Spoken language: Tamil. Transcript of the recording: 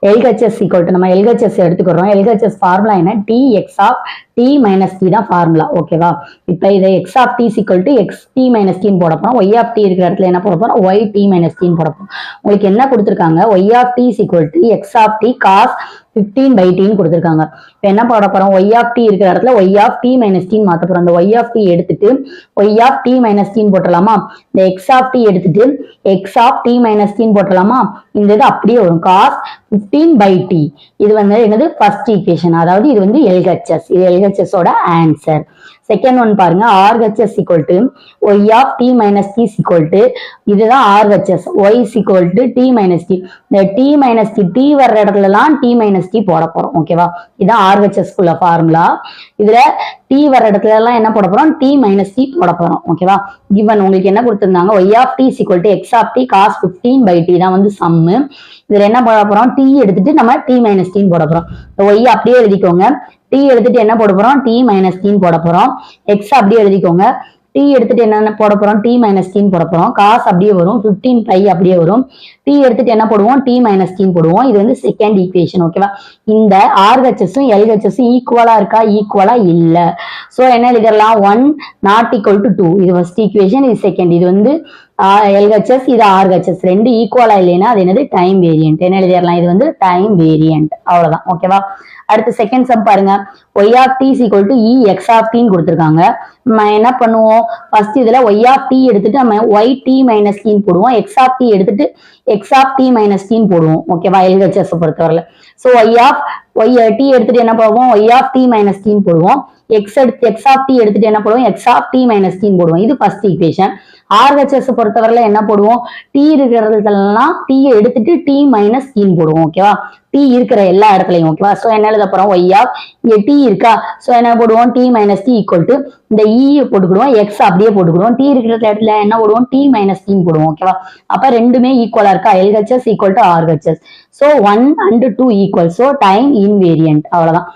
LHS equal to நம்ம LHS எடுத்துக்கிறோம். LHS ஃபார்முலா என்ன? Tx of t minus t தான் ஃபார்முலா. ஓகேவா? இப்போ இதை x of t equal to xt minus t போட போறோம். y of t இருக்கிற இடத்துல என்ன போட போறோம்? yt minus t போட போறோம். உங்களுக்கு என்ன கொடுத்திருக்காங்க? y of t equal to x of t cos 15/t கொடுத்திருக்காங்க. இப்போ என்ன போட போறோம்? y of t இருக்கிற இடத்துல y of t minus t மாத்த போறோம். அந்த y of t எடுத்துட்டு y of t minus t போட்டுடலாமா? இந்த x of t எடுத்துட்டு x of t minus t போட்டுடலாமா? இந்த இது அப்படியே வரும். cos 15/t. இது வந்து என்னது? First equation. அதாவது இது வந்து LHS. இது LHS ஓட ஆன்சர். செகண்ட் ஒன் பாருங்க. RHS equal to y of t minus t equal to இதுதான் RHS. y equal to t minus t. இந்த t minus t t வர்ற இடத்துலலாம் t minus t போட போறோம். ஓகேவா? இதான் RHS குள்ள ஃபார்முலா. இதுல t வர்ற இடத்துல எல்லாம் என்ன போட போறோம்? t minus t போட போறோம். ஓகேவா? given உங்களுக்கு என்ன கொடுத்திருந்தாங்க? y of t equal to x of t cos 15/t தான் வந்து சம். இதுல என்ன போட போறோம்? t எடுத்துட்டு நம்ம t minus t போட போறோம். y அப்படியே எழுதிக்கோங்க. t எடுத்துட்டு என்ன போட போறோம்? t minus t போட போறோம். x அப்படியே எழுதிக்கோங்க. t எடுத்துட்டு என்ன போட போறோம்? t minus t போட போறோம். cos அப்படியே வரும். 15π அப்படியே வரும். t எடுத்துட்டு என்ன போடுவோம்? t minus t போடுவோம். இது வந்து செகண்ட் ஈக்குவேஷன். ஓகேவா? இந்த RHS-உம் LHS-உம் ஈக்குவலா இருக்கா? ஈக்குவலா இல்ல. சோ என்ன எழுதலாம்? 1 not equal to 2. இது ஃபர்ஸ்ட் ஈக்குவேஷன், இது செகண்ட். இது வந்து LHS, இது RHS. ரெண்டு ஈக்குவலா இல்லைன்னா அது என்னது? Time variant. என்ன எழுதிடலாம்? இது வந்து டைம் வேரியன்ட். அவ்வளவுதான். ஓகேவா? அடுத்து செகண்ட் சம் பாருங்க. y of t equal to e x of t ன்னு கொடுத்திருக்காங்க. நம்ம என்ன பண்ணுவோம்? ஃபர்ஸ்ட் இதுல y of t எடுத்துட்டு நம்ம yt minus t போடுவோம். x of t எடுத்துட்டு x of t minus t போடுவோம். ஓகேவா? LHS பொறுத்தவரையில. சோ t எடுத்துட்டு என்ன போடுவோம்? y of t minus t போடுவோம். x of t எடுத்துட்டு என்ன போடுவோம்? x of t minus t போடுவோம். இது ஃபர்ஸ்ட் ஈக்குவேஷன். RHS பொறுத்தவரையில என்ன போடுவோம்? t இருக்கிறதுலாம் t எடுத்துட்டு t minus t போடுவோம். ஓகேவா? t இருக்கிற எல்லா இடத்துலயும். ஓகேவா? சோ என்ன எழுத போறோம்? y of இங்க t இருக்கா? சோ என்ன போடுவோம்? t minus t equal to இந்த e போட்டுக்கிடுவோம், x அப்படியே போட்டுக்கிடுவோம். t இருக்கிற இடத்துல என்ன போடுவோம்? t minus t போடுவோம். ஓகேவா? அப்ப ரெண்டுமே ஈக்குவலா இருக்கா? LHS equal to RHS. So 1 and 2 equal. So time invariant. அவ்வளவுதான்.